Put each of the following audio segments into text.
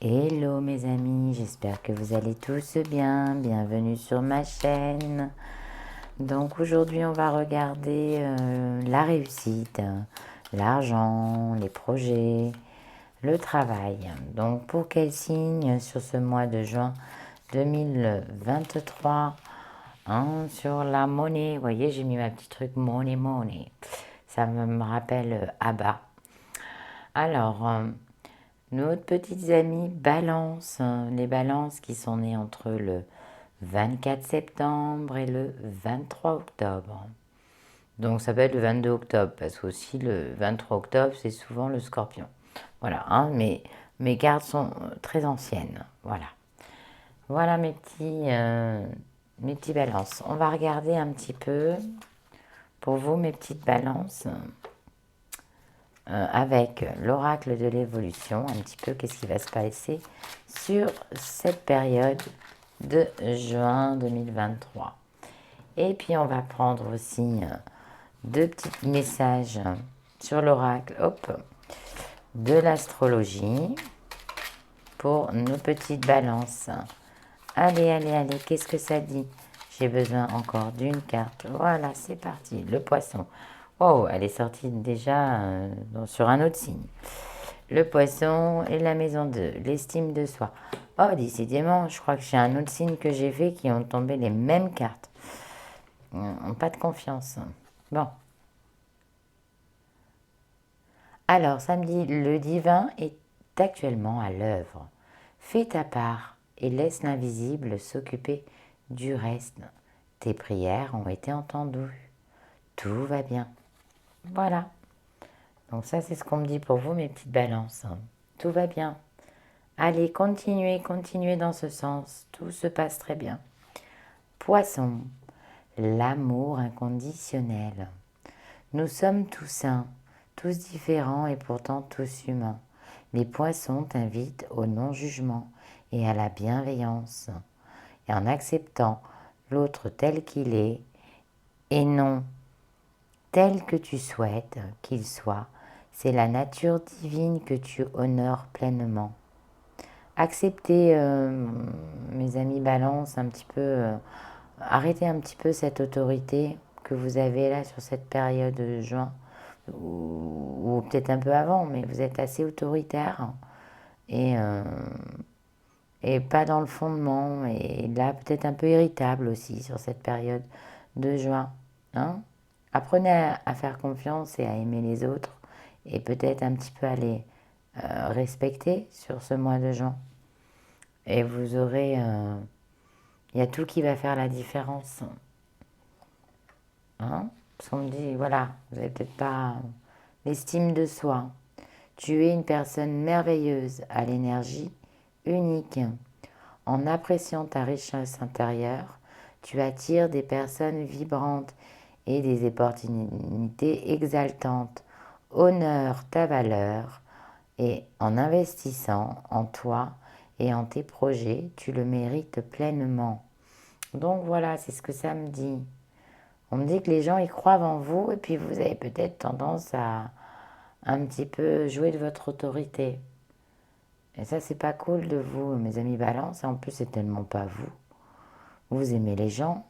Hello mes amis, j'espère que vous allez tous bien. Bienvenue sur ma chaîne. Donc aujourd'hui on va regarder la réussite, l'argent, les projets, le travail. Donc pour quel signe sur ce mois de juin 2023 sur la monnaie. Vous voyez, j'ai mis ma petite truc monnaie. Ça me rappelle Abba. Alors, nos petites amies Balance, les Balances qui sont nées entre le 24 septembre et le 23 octobre. Donc ça peut être le 22 octobre, parce qu'aussi le 23 octobre, c'est souvent le Scorpion. Voilà, mais mes cartes sont très anciennes. Voilà. Voilà mes petits balances. On va regarder un petit peu, pour vous, mes petites balances, avec l'oracle de l'évolution, un petit peu qu'est-ce qui va se passer sur cette période de juin 2023. Et puis on va prendre aussi deux petits messages sur l'oracle, de l'astrologie pour nos petites balances. Allez, qu'est-ce que ça dit? J'ai besoin encore d'une carte. Voilà, c'est parti. Le poisson. Oh, elle est sortie déjà sur un autre signe. Le poisson et la maison 2, l'estime de soi. Oh, décidément, je crois que j'ai un autre signe que j'ai fait qui ont tombé les mêmes cartes. Pas de confiance. Bon. Alors, samedi, le divin est actuellement à l'œuvre. Fais ta part et laisse l'invisible s'occuper du reste. Tes prières ont été entendues. Tout va bien. Voilà. Donc ça, c'est ce qu'on me dit pour vous, mes petites balances. Tout va bien. Allez, continuez dans ce sens. Tout se passe très bien. Poisson, l'amour inconditionnel. Nous sommes tous uns, tous différents et pourtant tous humains. Les poissons t'invitent au non-jugement et à la bienveillance. Et en acceptant l'autre tel qu'il est et non tel que tu souhaites qu'il soit, c'est la nature divine que tu honores pleinement. Acceptez, mes amis Balance, un petit peu, arrêtez un petit peu cette autorité que vous avez là sur cette période de juin, ou peut-être un peu avant, mais vous êtes assez autoritaire et, euh, et pas dans le fondement, et là peut-être un peu irritable aussi sur cette période de juin. Hein. Apprenez à faire confiance et à aimer les autres, et peut-être un petit peu à les respecter sur ce mois de juin. Et vous aurez... il y a tout qui va faire la différence. Hein. Parce qu'on me dit, voilà, vous n'avez peut-être pas l'estime de soi. Tu es une personne merveilleuse à l'énergie unique. En appréciant ta richesse intérieure, tu attires des personnes vibrantes et des opportunités exaltantes. Honore ta valeur et en investissant en toi et en tes projets, tu le mérites pleinement. Donc voilà, c'est ce que ça me dit. On me dit que les gens y croient en vous et puis vous avez peut-être tendance à un petit peu jouer de votre autorité. Et ça, c'est pas cool de vous, mes amis Balance. Et en plus, c'est tellement pas vous. Vous aimez les gens,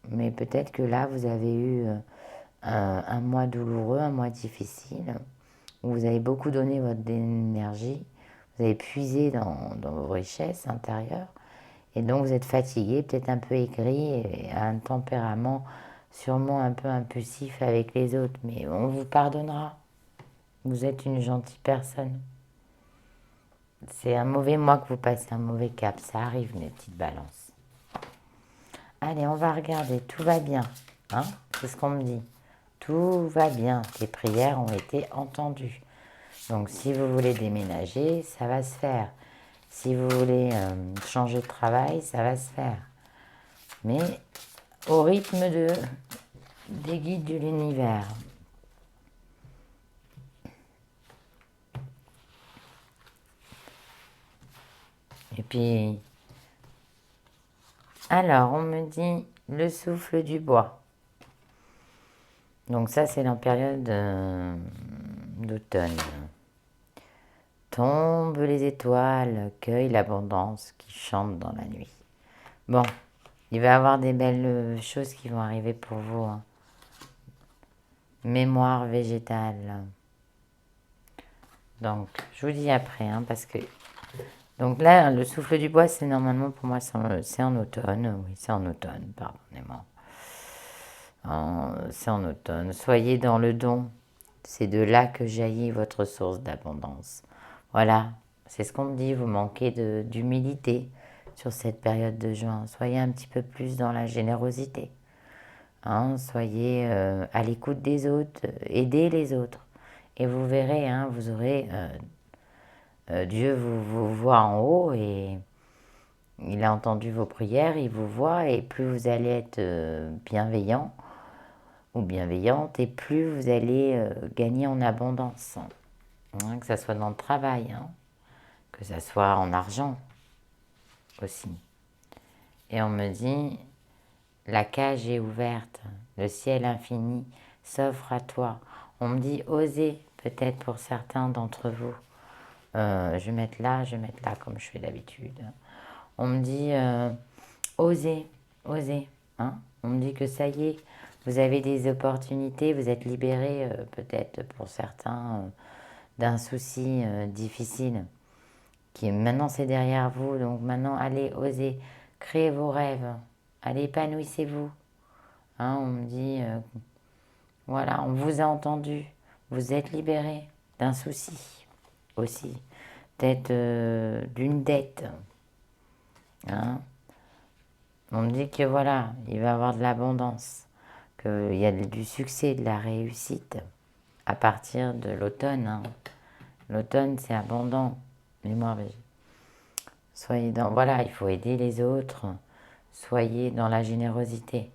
mais peut-être que là, vous avez eu un mois douloureux, un mois difficile, où vous avez beaucoup donné votre énergie, vous avez puisé dans vos richesses intérieures, et donc vous êtes fatigué, peut-être un peu aigri, et un tempérament sûrement un peu impulsif avec les autres, mais on vous pardonnera. Vous êtes une gentille personne. C'est un mauvais mois que vous passez, un mauvais cap. Ça arrive, mes petites balances. Allez, on va regarder. Tout va bien. Hein. C'est ce qu'on me dit. Tout va bien. Tes prières ont été entendues. Donc, si vous voulez déménager, ça va se faire. Si vous voulez changer de travail, ça va se faire. Mais au rythme des guides de l'univers. Et puis, alors, on me dit le souffle du bois. Donc ça, c'est la période d'automne. tombent les étoiles, cueille l'abondance qui chante dans la nuit. Bon, il va y avoir des belles choses qui vont arriver pour vous. Hein. Mémoire végétale. Donc, je vous dis après, hein, parce que... Donc là, le souffle du bois, c'est normalement, pour moi, c'est en automne. Oui, c'est en automne, pardonnez-moi. C'est en automne. Soyez dans le don. C'est de là que jaillit votre source d'abondance. Voilà, c'est ce qu'on me dit. Vous manquez d'humilité sur cette période de juin. Soyez un petit peu plus dans la générosité. Hein, soyez à l'écoute des autres. Aidez les autres. Et vous verrez, hein, vous aurez... Dieu vous voit en haut et il a entendu vos prières, il vous voit et plus vous allez être bienveillant ou bienveillante et plus vous allez gagner en abondance. Hein, que ça soit dans le travail, hein, que ça soit en argent aussi. Et on me dit, la cage est ouverte, le ciel infini s'offre à toi. On me dit, osez peut-être pour certains d'entre vous. Je vais mettre là, comme je fais d'habitude. On me dit, osez, osez. Hein. On me dit que ça y est, vous avez des opportunités, vous êtes libérés peut-être pour certains d'un souci difficile. Qui maintenant c'est derrière vous, donc maintenant allez, osez, créez vos rêves, allez, épanouissez-vous. Hein, on me dit, voilà, on vous a entendu, vous êtes libérés d'un souci aussi, peut-être d'une dette. Hein. On me dit que voilà, il va y avoir de l'abondance, qu'il y a du succès, de la réussite à partir de l'automne. Hein. L'automne, c'est abondant. Mémoire végétale. Soyez dans... Voilà, il faut aider les autres. Soyez dans la générosité.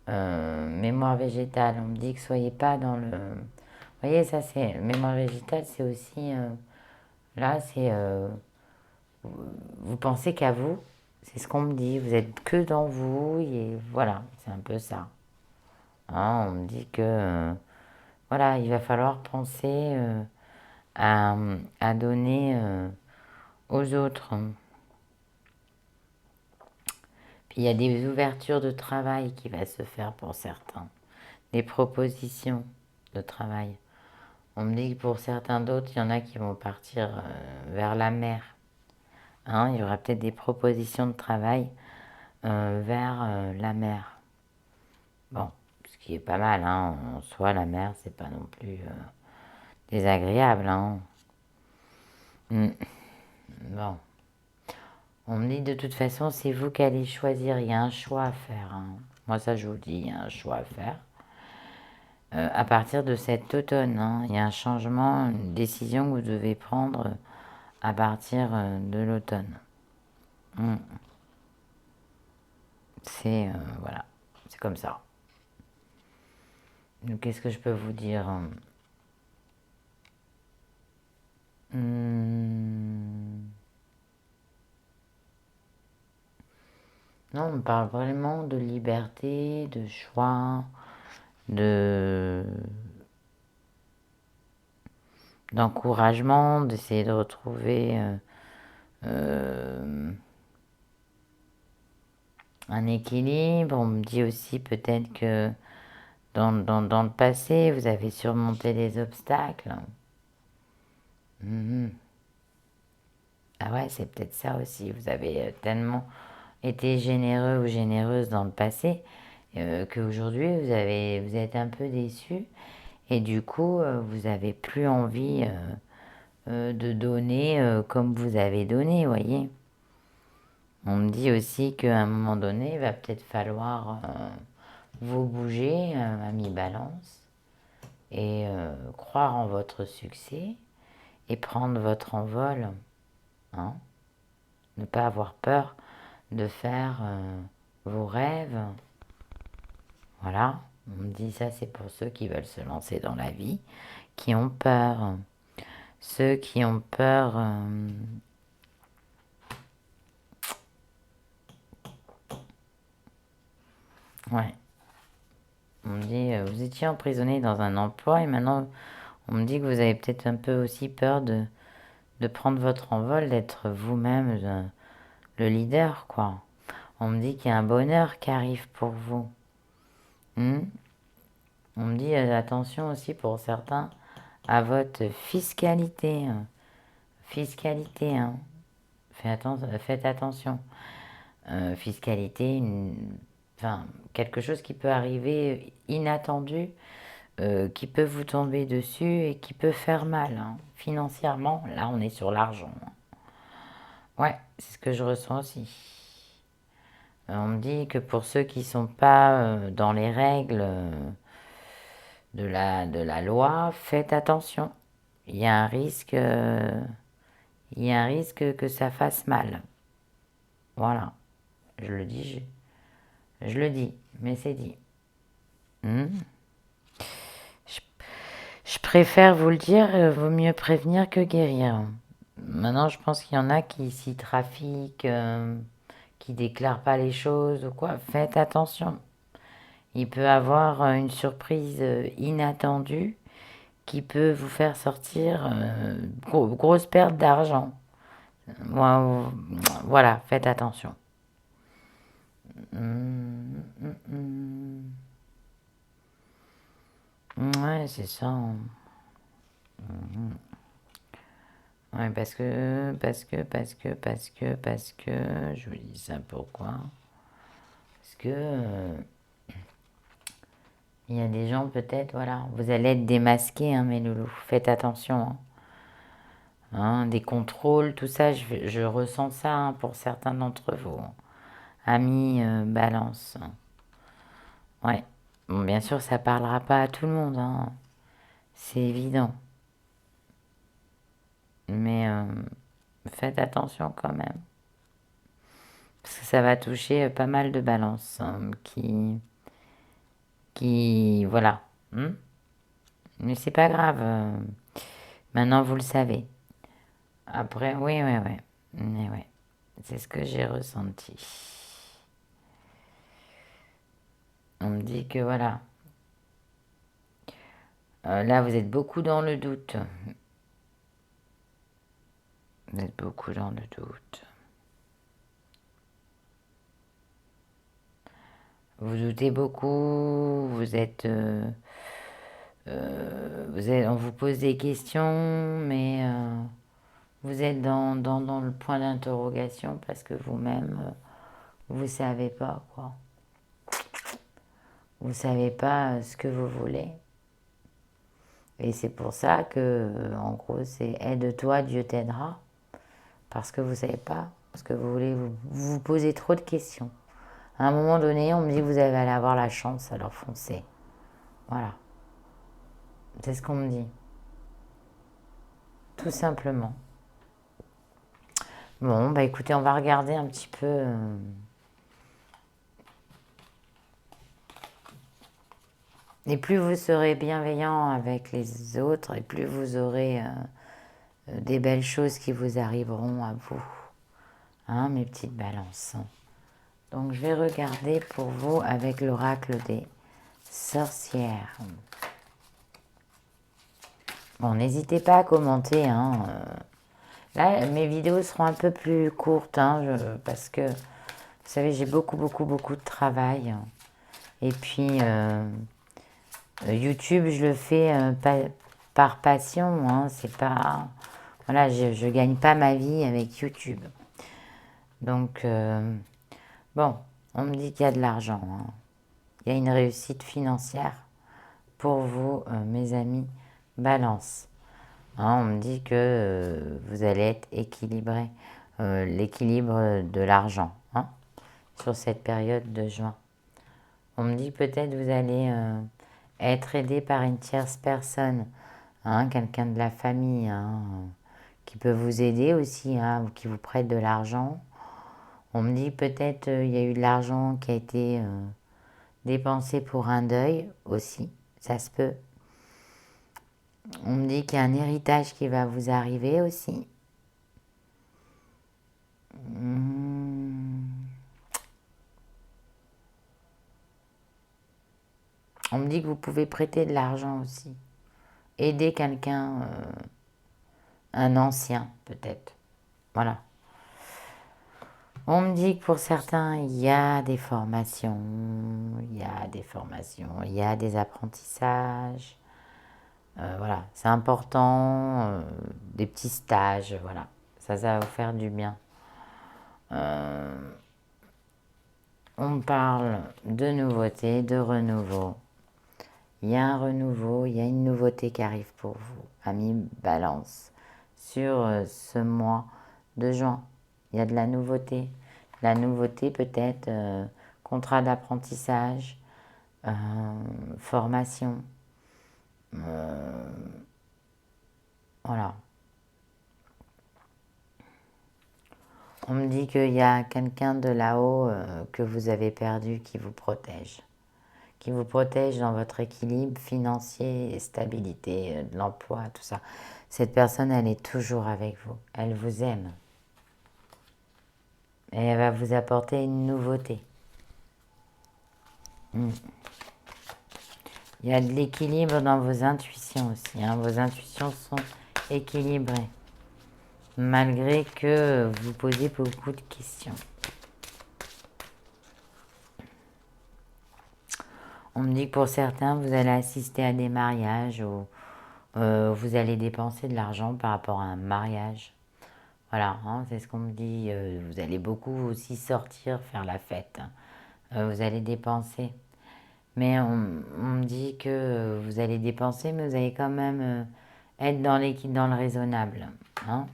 Mémoire végétale, on me dit que soyez pas dans le... Vous voyez, ça c'est... Mémoire végétale, c'est aussi... là, c'est... vous pensez qu'à vous, c'est ce qu'on me dit. Vous êtes que dans vous, et voilà, c'est un peu ça. Hein, on me dit que... voilà, il va falloir penser à donner aux autres. Puis il y a des ouvertures de travail qui va se faire pour certains. Des propositions de travail. On me dit que pour certains d'autres, il y en a qui vont partir vers la mer. Hein, il y aura peut-être des propositions de travail vers la mer. Bon, ce qui est pas mal, hein. En soi, la mer, c'est pas non plus désagréable. Hein. Bon. On me dit de toute façon, c'est vous qui allez choisir. Il y a un choix à faire. Hein. Moi, ça, je vous le dis, il y a un choix à faire. À partir de cet automne, hein, il y a un changement, une décision que vous devez prendre à partir de l'automne. C'est voilà, c'est comme ça. Donc, qu'est-ce que je peux vous dire? Non, on parle vraiment de liberté, de choix, d'encouragement, d'essayer de retrouver un équilibre. On me dit aussi peut-être que dans le passé, vous avez surmonté des obstacles. Ah ouais, c'est peut-être ça aussi. Vous avez tellement été généreux ou généreuse dans le passé qu'aujourd'hui, vous êtes un peu déçu. Et du coup, vous n'avez plus envie de donner comme vous avez donné, voyez. On me dit aussi qu'à un moment donné, il va peut-être falloir vous bouger, ami Balance, et croire en votre succès et prendre votre envol. Hein. Ne pas avoir peur de faire vos rêves. Voilà, on me dit ça, c'est pour ceux qui veulent se lancer dans la vie, qui ont peur. Ceux qui ont peur... ouais. On me dit, vous étiez emprisonné dans un emploi et maintenant, on me dit que vous avez peut-être un peu aussi peur de prendre votre envol, d'être vous-même le leader, quoi. On me dit qu'il y a un bonheur qui arrive pour vous. Hmm. On me dit attention aussi pour certains à votre fiscalité. Fiscalité, hein. Faites attention. Fiscalité, enfin, quelque chose qui peut arriver inattendu, qui peut vous tomber dessus et qui peut faire mal. Hein. Financièrement, là, on est sur l'argent. Ouais, c'est ce que je ressens aussi. On me dit que pour ceux qui ne sont pas dans les règles de la loi, faites attention. Il y a un risque, il y a un risque que ça fasse mal. Voilà, je le dis, je le dis, mais c'est dit. Hmm. Je préfère vous le dire, vaut mieux prévenir que guérir. Maintenant, je pense qu'il y en a qui s'y trafiquent, qui déclarent pas les choses ou quoi. Faites attention. Il peut avoir une surprise inattendue qui peut vous faire sortir grosse perte d'argent. Voilà, faites attention. Ouais, c'est ça. Ouais, parce que, je vous dis ça pourquoi. Parce que il y a des gens peut-être, voilà, vous allez être démasqués, hein, mes loulous, faites attention. Hein. Hein, des contrôles, tout ça, je ressens ça hein, pour certains d'entre vous. Amis, balance. Ouais, bon, bien sûr, ça parlera pas à tout le monde, hein. C'est évident. Mais faites attention quand même. Parce que ça va toucher pas mal de balances hein, voilà. Mais c'est pas grave. Maintenant, vous le savez. Après, oui, oui, oui. Mais ouais. C'est ce que j'ai ressenti. On me dit que voilà. Là, vous êtes beaucoup dans le doute. Vous êtes beaucoup dans le doute. Vous doutez beaucoup. On vous pose des questions, mais vous êtes dans le point d'interrogation parce que vous-même, vous savez pas quoi. Vous savez pas ce que vous voulez. Et c'est pour ça que, en gros, c'est aide-toi, Dieu t'aidera. Parce que vous savez pas ce que vous voulez, vous posez trop de questions. À un moment donné, on me dit que vous allez avoir la chance, alors foncez. Voilà. C'est ce qu'on me dit. Tout simplement. Bon, bah écoutez, on va regarder un petit peu. Et plus vous serez bienveillant avec les autres, et plus vous aurez des belles choses qui vous arriveront à vous. Hein, mes petites balances. Donc je vais regarder pour vous avec l'oracle des sorcières. Bon, n'hésitez pas à commenter. Hein. Là, mes vidéos seront un peu plus courtes, hein, parce que, vous savez, j'ai beaucoup, beaucoup, beaucoup de travail. Et puis, YouTube, je le fais par passion. Hein, c'est pas... Voilà, je gagne pas ma vie avec YouTube. Donc, bon, on me dit qu'il y a de l'argent. Hein. Il y a une réussite financière pour vous, mes amis Balance. Hein, on me dit que vous allez être équilibré, l'équilibre de l'argent hein, sur cette période de juin. On me dit peut-être vous allez être aidé par une tierce personne, hein, quelqu'un de la famille hein, qui peut vous aider aussi, hein, ou qui vous prête de l'argent. On me dit peut-être il y a eu de l'argent qui a été dépensé pour un deuil aussi, ça se peut. On me dit qu'il y a un héritage qui va vous arriver aussi. On me dit que vous pouvez prêter de l'argent aussi. Aider quelqu'un un ancien peut-être. Voilà. On me dit que pour certains, il y a des formations, il y a des formations, il y a des apprentissages. Voilà, c'est important, des petits stages, voilà. Ça va vous faire du bien. On parle de nouveauté, de renouveau. Il y a un renouveau, il y a une nouveauté qui arrive pour vous, amis Balance. Sur ce mois de juin, il y a de la nouveauté. La nouveauté peut-être contrat d'apprentissage, formation. Voilà. On me dit qu'il y a quelqu'un de là-haut que vous avez perdu qui vous protège. Qui vous protège dans votre équilibre financier et stabilité de l'emploi, tout ça. Cette personne, elle est toujours avec vous. Elle vous aime. Et elle va vous apporter une nouveauté. Il y a de l'équilibre dans vos intuitions aussi. Hein. Vos intuitions sont équilibrées. Malgré que vous posez beaucoup de questions. On me dit que pour certains, vous allez assister à des mariages ou vous allez dépenser de l'argent par rapport à un mariage. Voilà, hein, c'est ce qu'on me dit. Vous allez beaucoup aussi sortir, faire la fête. Vous allez dépenser. Mais on me dit que vous allez dépenser, mais vous allez quand même être dans le raisonnable. Hein.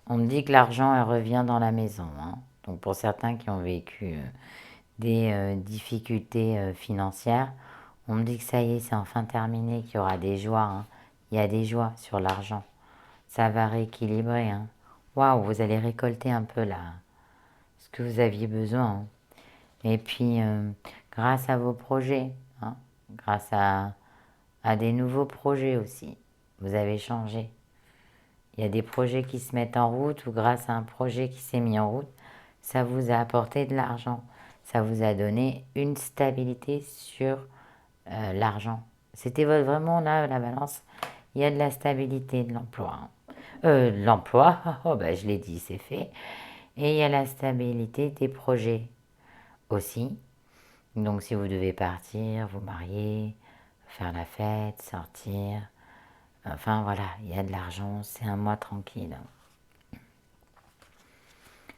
On me dit que l'argent, elle revient dans la maison. Hein. Donc pour certains qui ont vécu des difficultés financières, on me dit que ça y est, c'est enfin terminé, qu'il y aura des joies. Hein. Il y a des joies sur l'argent. Ça va rééquilibrer. Hein. Waouh, vous allez récolter un peu là ce que vous aviez besoin. Hein. Et puis, grâce à vos projets, hein, grâce à des nouveaux projets aussi, vous avez changé. Il y a des projets qui se mettent en route ou grâce à un projet qui s'est mis en route, ça vous a apporté de l'argent. Ça vous a donné une stabilité sur l'argent. C'était vraiment là, la balance. Il y a de la stabilité de l'emploi. L'emploi, oh, ben, je l'ai dit, c'est fait. Et il y a la stabilité des projets aussi. Donc si vous devez partir, vous marier, faire la fête, sortir, enfin voilà, il y a de l'argent, c'est un mois tranquille.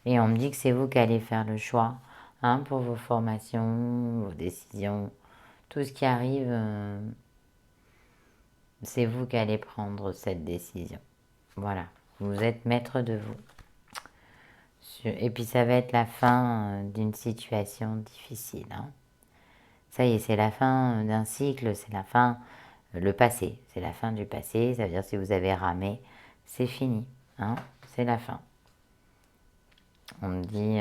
Et on me dit que c'est vous qui allez faire le choix hein, pour vos formations, vos décisions, tout ce qui arrive, c'est vous qui allez prendre cette décision. Voilà, vous êtes maître de vous. Et puis ça va être la fin d'une situation difficile. Hein. Ça y est, c'est la fin d'un cycle, c'est la fin, le passé, c'est la fin du passé. Ça veut dire si vous avez ramé, c'est fini, hein, c'est la fin. On me dit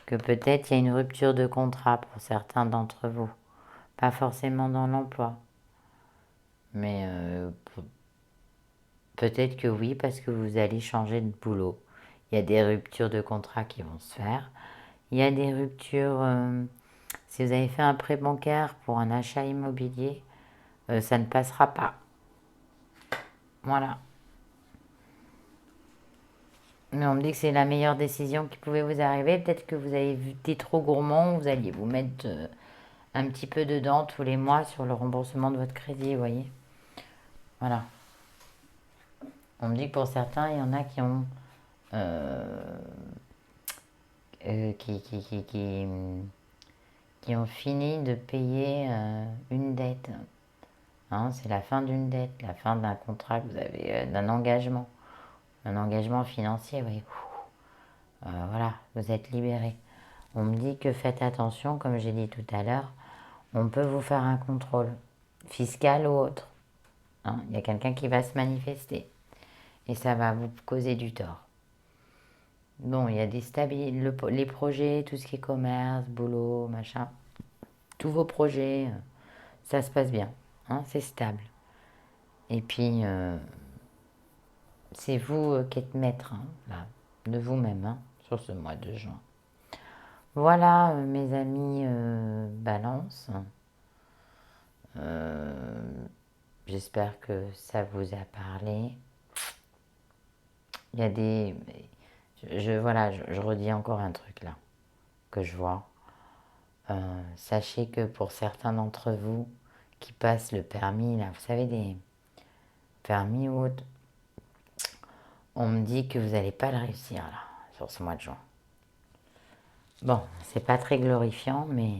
que peut-être il y a une rupture de contrat pour certains d'entre vous. Pas forcément dans l'emploi, mais peut-être que oui, parce que vous allez changer de boulot. Il y a des ruptures de contrat qui vont se faire. Il y a des ruptures, si vous avez fait un prêt bancaire pour un achat immobilier, ça ne passera pas. Voilà. Mais on me dit que c'est la meilleure décision qui pouvait vous arriver. Peut-être que vous avez été trop gourmand, vous alliez vous mettre un petit peu dedans tous les mois sur le remboursement de votre crédit, vous voyez. Voilà. On me dit que pour certains, il y en a qui ont qui ont fini de payer une dette. Hein, c'est la fin d'une dette, la fin d'un contrat que vous avez, d'un engagement. Un engagement financier, oui. Voilà, vous êtes libéré. On me dit que faites attention, comme j'ai dit tout à l'heure, on peut vous faire un contrôle, fiscal ou autre. Hein, il y a quelqu'un qui va se manifester et ça va vous causer du tort. Bon, il y a des les projets, tout ce qui est commerce, boulot, machin, tous vos projets, ça se passe bien, hein, c'est stable. Et puis, c'est vous qui êtes maître hein, là, de vous-même hein, sur ce mois de juin. Voilà, mes amis Balance. J'espère que ça vous a parlé. Il y a des... voilà, je redis encore un truc là, que je vois. Sachez que pour certains d'entre vous qui passent le permis, là, vous savez, des permis ou autres, on me dit que vous n'allez pas le réussir là, sur ce mois de juin. Bon, c'est pas très glorifiant, mais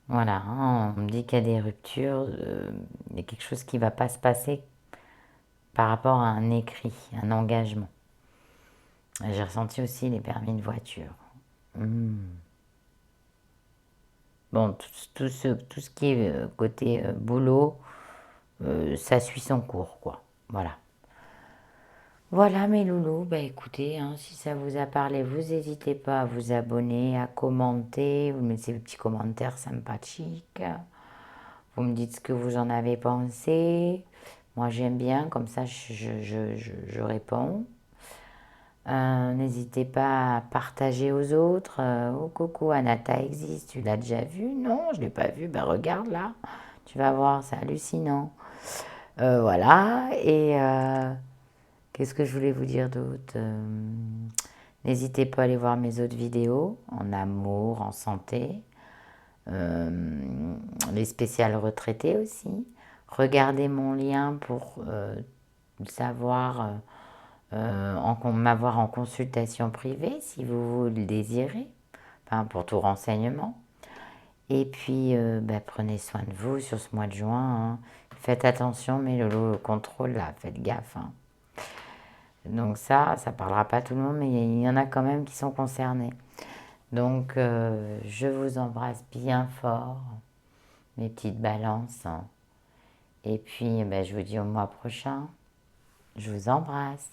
voilà, hein, on me dit qu'il y a des ruptures, il y a quelque chose qui ne va pas se passer par rapport à un écrit, un engagement. J'ai ressenti aussi les permis de voiture. Bon, tout ce qui est côté boulot, ça suit son cours, quoi. Voilà. Voilà mes loulous, bah écoutez, hein, si ça vous a parlé, vous n'hésitez pas à vous abonner, à commenter, vous mettez vos petits commentaires sympathiques, vous me dites ce que vous en avez pensé, moi j'aime bien, comme ça je réponds. N'hésitez pas à partager aux autres. Oh coucou, Anata existe, tu l'as déjà vu? Non, je ne l'ai pas vu. Ben regarde là, tu vas voir, c'est hallucinant. Voilà, et qu'est-ce que je voulais vous dire d'autre? N'hésitez pas à aller voir mes autres vidéos, en amour, en santé, les spéciales retraités aussi. Regardez mon lien pour savoir... m'avoir en consultation privée si vous le désirez, enfin, pour tout renseignement. Et puis, prenez soin de vous sur ce mois de juin. Hein. Faites attention, mais le contrôle, là, faites gaffe. Hein. Donc ça parlera pas à tout le monde, mais il y en a quand même qui sont concernés. Donc, je vous embrasse bien fort, mes petites balances. Hein. Et puis, je vous dis au mois prochain. Je vous embrasse.